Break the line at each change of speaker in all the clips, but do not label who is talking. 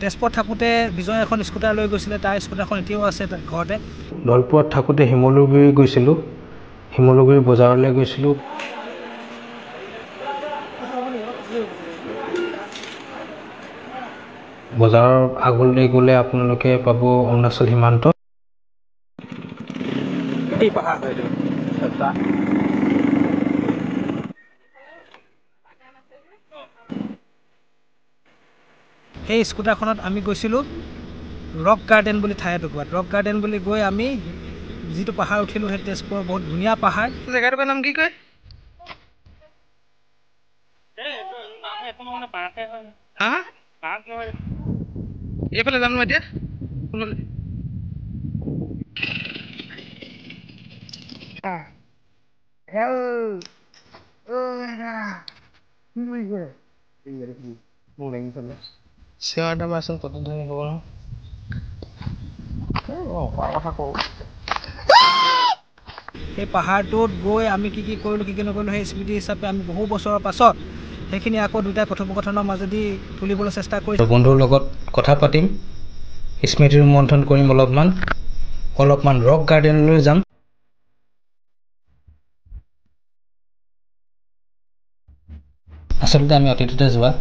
তেজপুৰত থাকোঁতে বিজয় এখন স্কুটাৰ লৈ গৈছিলে, তাৰ স্কুটাৰখন এতিয়াও আছে ঘৰতে।
দলপুৰত থাকোঁতে শিমলুগুৰি গৈছিলোঁ, শিমলুগুৰি বজাৰলৈ গৈছিলোঁ। বজাৰৰ আগলৈ গ'লে আপোনালোকে পাব অৰুণাচল সীমান্ত।
এই পাহাৰ হয় এইটো। সেই স্কুটাৰখনত আমি গৈছিলোঁ ৰক গাৰ্ডেন বুলি ঠাই এটুকুৰাত। ৰক গাৰ্ডেন বুলি গৈ আমি যিটো পাহাৰ উঠিলোঁ, সেই তেজপুৰৰ বহুত ধুনীয়া পাহাৰ। জেগাটুকুৰাৰ নাম কি কয়? হা? এইফালে যাম ন এতিয়া? চিঞৰ মাৰচোন কত ধৰি হ'ব ন? কথা কওঁ। সেই পাহাৰটোত গৈ আমি কি কৰিলোঁ, কি নকৰিলোঁ, সেই স্মৃতি হিচাপে আমি বহু বছৰৰ পাছত সেইখিনি আকৌ দুটাই কথোপকথনৰ মাজেদি তুলিবলৈ চেষ্টা কৰিছোঁ।
বন্ধুৰ লগত কথা পাতিম, স্মৃতি ৰোমন্থন কৰিম অলপমান ৰক গাৰ্ডেনলৈ যাম। আচলতে আমি অতীততে যোৱা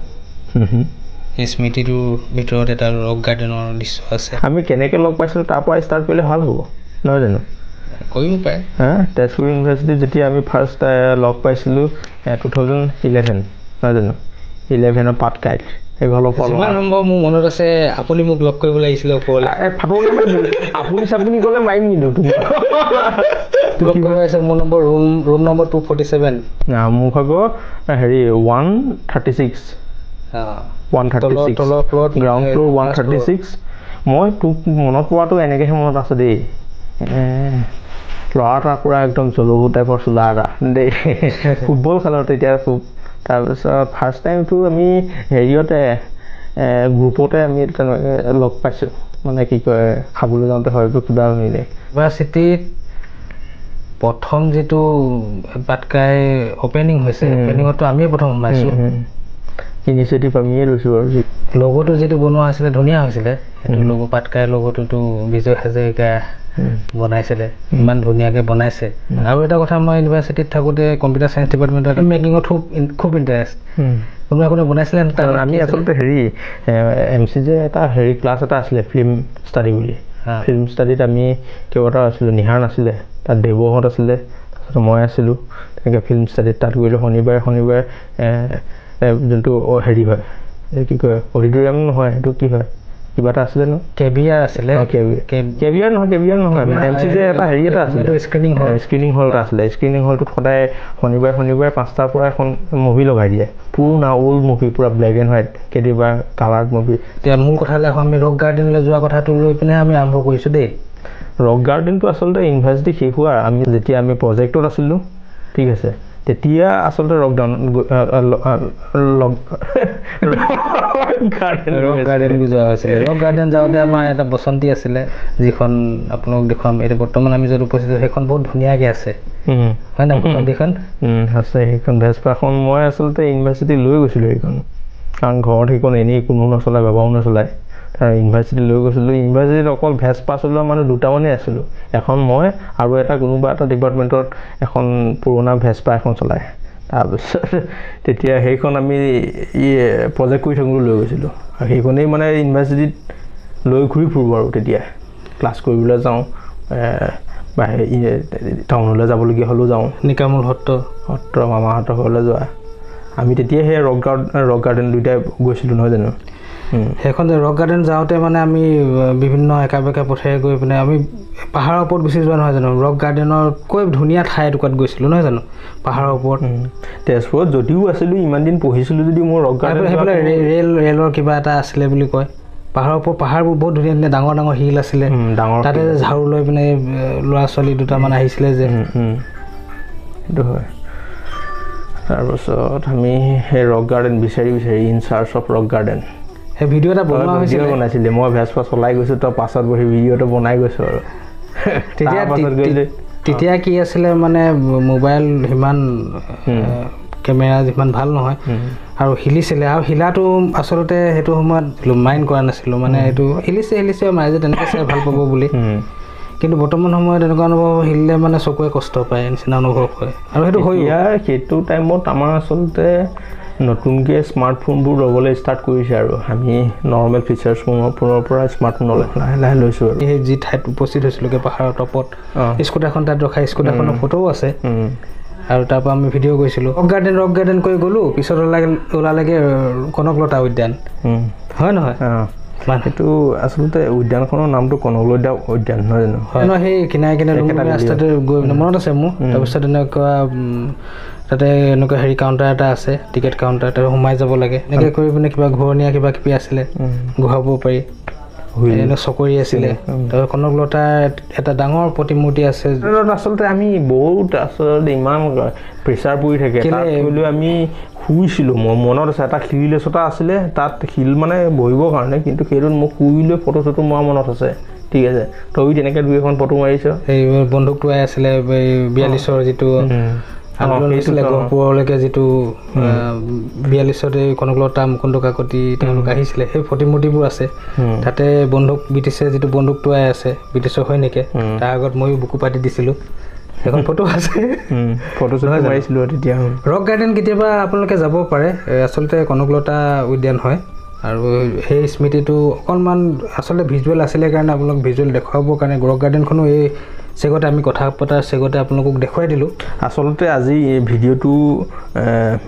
সেই স্মৃতিটোৰ ভিতৰত এটা ৰক গাৰ্ডেনৰ দৃশ্য আছে।
আমি কেনেকৈ লগ পাইছিলোঁ তাৰ পৰা ষ্টাৰ্ট কৰিলে ভাল হ'ব, নহয় জানো?
কৰিব পাৰে।
তেজপুৰ ইউনিভাৰ্চিটিত যেতিয়া আমি ফাৰ্ষ্ট লগ পাইছিলোঁ 2011, নহয় জানো? 11ৰ পাটকাইত
নম্বৰ মোৰ মনত আছে। আপুনি মোক লগ কৰিব লাগিছিলে ওপৰলৈ।
আপুনি চাপুনি গ'লে মাৰিম কিন্তু তুমি
লগ কৰিব আছে। মোৰ নম্বৰ ৰুম নম্বৰ 247।
মোৰ ভাগৰ 136 গ্ৰাউণ্ড ফ্ল'ৰ 136। মই তোক মনত পৰাটো এনেকৈহে মনত আছে দেই। ল'ৰা এটা পূৰা একদম জলবু টাইপৰ চোলা এটা দেই। ফুটবল খেলৰ তেতিয়া খুব। তাৰপিছত ফাৰ্ষ্ট টাইমটো আমি হেৰিয়তে গ্ৰুপতে আমি তেনেকৈ লগ পাইছোঁ, মানে কি কয় খাবলৈ যাওঁতে হয়তো কিবা মিলে।
ইউনিভাৰ্চিটিত প্ৰথম যিটো পাটকাই অপেনিং হৈছে, অপেনিঙতো আমিয়ে প্ৰথম সোমাইছোঁ।
ইনিচিয়েটিভ আমিয়ে লৈছোঁ আৰু
লগোটো যিটো বনোৱা হৈছিলে ধুনীয়া হৈছিলে। সেইটো লগো পাটকাই লগোটোতো বিজয় হাজৰিকা বনাইছিলে, ইমান ধুনীয়াকৈ বনাইছে। আৰু এটা কথা, মই ইউনিভাৰ্চিটিত থাকোঁতে কম্পিউটাৰ ছায়েন্স ডিপাৰ্টমেণ্টত মেকিঙত খুব ইণ্টাৰেষ্ট। কোনোবাই বনাইছিলে।
আমি আচলতে MCJ এটা ক্লাছ এটা আছিলে ফিল্ম ষ্টাডি বুলি। ফিল্ম ষ্টাডিত আমি কেইবাটাও আছিলোঁ। নিহাৰ নাছিলে, তাত দেৱহঁত আছিলে, তাৰপিছত মই আছিলোঁ। তেনেকৈ ফিল্ম ষ্টাডিত তাত গৈছিলোঁ। শনিবাৰে যোনটো হয় কি কয় অডিটৰিয়াম নহয়, সেইটো কি হয় কিবা এটা আছিলে ন?
কেভিয়াৰ আছিলে।
কেভিয়াৰ নহয় MCJ এটা এটা আছিলে স্ক্ৰিনিং হল এটা আছিলে। স্ক্ৰিনিং হলটোত সদায় শনিবাৰে 5টাৰ পৰা এখন মুভি লগাই দিয়ে, পুৰণা অল্ড মুভি, পূৰা ব্লেক এণ্ড হোৱাইট, কেতিয়াবা কালাৰ্ড মুভি।
এতিয়া মোৰ কথালৈ আহোঁ, আমি ৰক গাৰ্ডেনলৈ যোৱা কথাটো লৈ পিনে আমি আৰম্ভ কৰিছোঁ দেই।
ৰক গাৰ্ডেনটো আচলতে ইউনিভাৰ্চিটি শেষ হোৱাৰ যেতিয়া আমি প্ৰজেক্টত আছিলোঁ, ঠিক আছে, তেতিয়া আচলতে ৰক
গাৰ্ডেন যোৱা হৈছিলে। ৰক গাৰ্ডেন যাওঁতে আমাৰ এটা বসন্তী আছিলে, যিখন আপোনালোক দেখুৱাম। এতিয়া বৰ্তমান আমি য'ত উপস্থিত সেইখন বহুত ধুনীয়াকৈ আছে, হয় নাই? বসন্তীখন
আছে। সেইখন ভেজপাখন মই আচলতে ইউনিভাৰ্চিটি লৈ গৈছিলোঁ সেইখন, কাৰণ ঘৰত সেইখন এনেই কোনো নচলায়, বাবাও নচলায়। ইউনিভাৰ্চিটি লৈ গৈছিলোঁ। ইউনিভাৰ্চিটিত অকল ভেজপা চলোৱা মানুহ দুটামানেই আছিলোঁ। এখন মই আৰু কোনোবা এটা ডিপাৰ্টমেণ্টত এখন পুৰণা ভেজপা এখন চলায়। তাৰপিছত তেতিয়া সেইখন আমি প্ৰজেক্ট কৰি থাকোঁতে লৈ গৈছিলোঁ। আৰু সেইখনেই মানে ইউনিভাৰ্চিটিত লৈ ঘূৰি ফুৰোঁ আৰু তেতিয়া ক্লাছ কৰিবলৈ যাওঁ, বা টাউনলৈ যাবলগীয়া হ'লেও যাওঁ।
নিকামূল সত্ৰ
মামাহঁতৰ ঘৰলৈ যোৱা। আমি তেতিয়া সেই ৰক গাৰ্ডেন দুইটাই গৈছিলোঁ, নহয় জানো?
সেইখন যে ৰক গাৰ্ডেন যাওঁতে মানে আমি বিভিন্ন একা বেকা পথেৰে গৈ পিনে আমি পাহাৰৰ ওপৰত গুচি যোৱা, নহয় জানো? ৰক গাৰ্ডেনতকৈ ধুনীয়া ঠাই এটুকুৰাত গৈছিলোঁ, নহয় জানো? পাহাৰৰ ওপৰত।
তেজপুৰত যদিও আছিলোঁ, ইমান দিন পঢ়িছিলোঁ যদিও মোৰ ৰক গাৰ্ডেন
সেইফালে ৰেলৰ কিবা এটা আছিলে বুলি কয়। পাহাৰবোৰ বহুত ধুনীয়া ধুনীয়া ডাঙৰ ডাঙৰ শিল আছিলে। তাতে ঝাৰু লৈ পিনে ল'ৰা ছোৱালী দুটামান আহিছিলে যে,
সেইটো হয়। তাৰপাছত আমি সেই ৰক গাৰ্ডেন বিচাৰি in search of rock garden
সেই ভিডিঅ' এটা
বনাইছিলে। মই ভেজপা চলাই গৈছোঁ, তই পাছত বহি ভিডিঅ'টো বনাই গৈছোঁ আৰু
তেতিয়া কি আছিলে, মানে মোবাইল সিমান কেমেৰা যিমান ভাল নহয় আৰু হিলিছিলে আৰু হিলাটো আচলতে সেইটো সময়ত মাইণ্ড কৰা নাছিলোঁ মানে এইটো হিলিছে মাইজে তেনেকৈ চাই ভাল পাব বুলি কিন্তু বৰ্তমান সময়ত এনেকুৱা অনুভৱ হিলিলে মানে চকুৱে কষ্ট পায় নিচিনা অনুভৱ হয় আৰু সেইটো হয়
সেইটো টাইমত আমাৰ আচলতে নতুনকৈ স্মাৰ্টফোনবোৰ ল'বলৈ ষ্টাৰ্ট কৰিছে আৰু আমি নৰ্মেল ফিচাৰ্ছসমূহৰ পৰা স্মাৰ্টফোনলৈ লাহে লাহে লৈছোঁ আৰু
সেই যি ঠাইত উপস্থিত হৈছিলোঁগৈ পাহাৰৰ টপত স্কুটাৰখন তাত ৰখা স্কুটাৰখনৰ ফটোও আছে আৰু তাৰপৰা আমি ভিডিঅ' কৰিছিলোঁ ৰক গাৰ্ডেন কৰি গ'লোঁ পিছত ওলালেগৈ কনকলতা উদ্যান হয় নহয়
সেইটো আচলতে উদ্যানখনৰ নামটো কনকলতা উদ্যান নহয় জানো
হয় নহয় সেই কিনাৰে ৰাস্তাতে গৈ মনত আছে মোৰ তাৰপিছত এনেকুৱা তাতে এনেকুৱা হেৰি কাউণ্টাৰ এটা আছে টিকেট কাউণ্টাৰ তাতে সোমাই যাব লাগে এনেকৈ কৰি পিনে কিবা ঘূৰণীয়া কিবা কিবি আছিলে ঘূৰাব পাৰি চকৰি আছিলে তাৰপিছত কনকলতাৰ এটা ডাঙৰ প্ৰতিমূৰ্তি আছে
আচলতে আমি বহুত আচলতে ইমান প্ৰেছাৰ পৰি থাকে আমি শুইছিলোঁ মই মনত আছে এটা শিল এচটা আছিলে তাত শিল মানে বহিবৰ কাৰণে কিন্তু সেইটোত মোক শুই লৈ ফটো চটো মৰা মনত আছে ঠিক আছে তই তেনেকৈ 2-এখন ফটো মাৰিছ
সেই বন্দুকটোৱাই আছিলে 42ৰ যিটো গহপুৰলৈকে যিটো 42ত এই কনকলতা মুকুন্দ কাকতি তেওঁলোক আহিছিলে সেই প্ৰতিমূৰ্তিবোৰ আছে তাতে ব্ৰিটিছে যিটো বন্দুকটোৱাই আছে ব্ৰিটিছৰ হয় নেকি তাৰ আগত ময়ো বুকু পাতি দিছিলোঁ এখন ফটো আছে
ফটো মাৰিছিলোঁ তেতিয়া
ৰক গাৰ্ডেন কেতিয়াবা আপোনালোকে যাব পাৰে আচলতে কনকলতা উদ্যান হয় আৰু সেই স্মৃতিটো অকণমান আচলতে ভিজুৱেল আছিলে কাৰণে আপোনালোক ভিজুৱেল দেখুৱাবৰ কাৰণে ৰক গাৰ্ডেনখনো এই চেগতে আমি কথা পতাৰ চেগতে আপোনালোকক দেখুৱাই দিলোঁ
আচলতে আজি এই ভিডিঅ'টো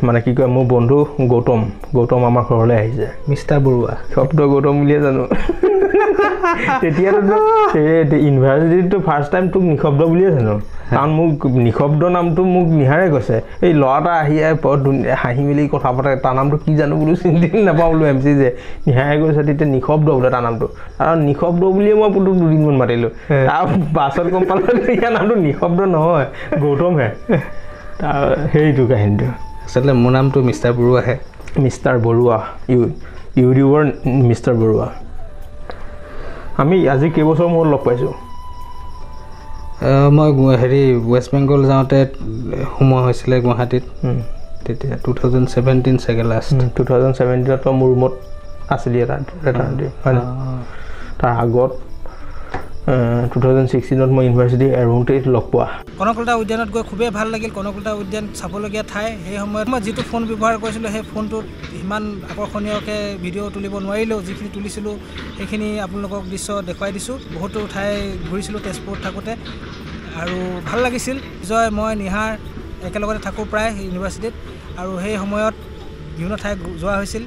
মানে কি কয় মোৰ বন্ধু গৌতম আমাৰ ঘৰলৈ আহিছে
মিষ্টাৰ বৰুৱা
শব্দ গৌতম বুলিয়ে জানো তেতিয়াতো ইউনিভাৰ্চিটিটো ফাৰ্ষ্ট টাইম তোক নিশব্দ বুলিয়ে জানো কাৰণ মোক নিশব্দ নামটো মোক নিহাৰে কৈছে এই ল'ৰা এটা আহি বৰ হাঁহি মেলি কথা পাতে তাৰ নামটো কি জানো বোলো চিন্তি নাপাওঁ বোলো MC যে নিহাৰে কৈছে তেতিয়া নিশব্দ বোলে তাৰ নামটো আৰু নিশব্দ বুলিয়ে মই তোক 2 দিনমান মাতিলোঁ তাৰ পাছত গম পালোঁ ইয়াৰ নামটো নিশব্দ নহয় গৌতমহে তাৰ সেইটো কাহিনীটো
আচলতে মোৰ নামটো মিষ্টাৰ বৰুৱাহে
মিষ্টাৰ বৰুৱা ইউটিউবৰ মিষ্টাৰ বৰুৱা আমি আজি কেইবছৰ মূৰত লগ পাইছোঁ
মই হেৰি ৱেষ্ট বেংগল যাওঁতে সোমোৱা হৈছিলে গুৱাহাটীত তেতিয়া 2017 চাগে লাষ্ট
2017ত মোৰ ৰুমত আছিলি এটা তাৰ আগত 2016ত মই ইউনিভাৰ্চিটি এৰাউণ্ডেই লগ পোৱা
কনকলতা উদ্যানত গৈ খুবেই ভাল লাগিল কনকলতা উদ্যান চাবলগীয়া ঠাই সেই সময়ত মই যিটো ফোন ব্যৱহাৰ কৰিছিলোঁ সেই ফোনটোত ইমান আকৰ্ষণীয়কৈ ভিডিঅ' তুলিব নোৱাৰিলেও যিখিনি তুলিছিলোঁ সেইখিনি আপোনালোকক দৃশ্য দেখুৱাই দিছোঁ বহুতো ঠাই ঘূৰিছিলোঁ তেজপুৰত থাকোঁতে আৰু ভাল লাগিছিল মই নিহাৰ একেলগতে থাকোঁ প্ৰায় ইউনিভাৰ্চিটিত আৰু সেই সময়ত বিভিন্ন ঠাই যোৱা হৈছিল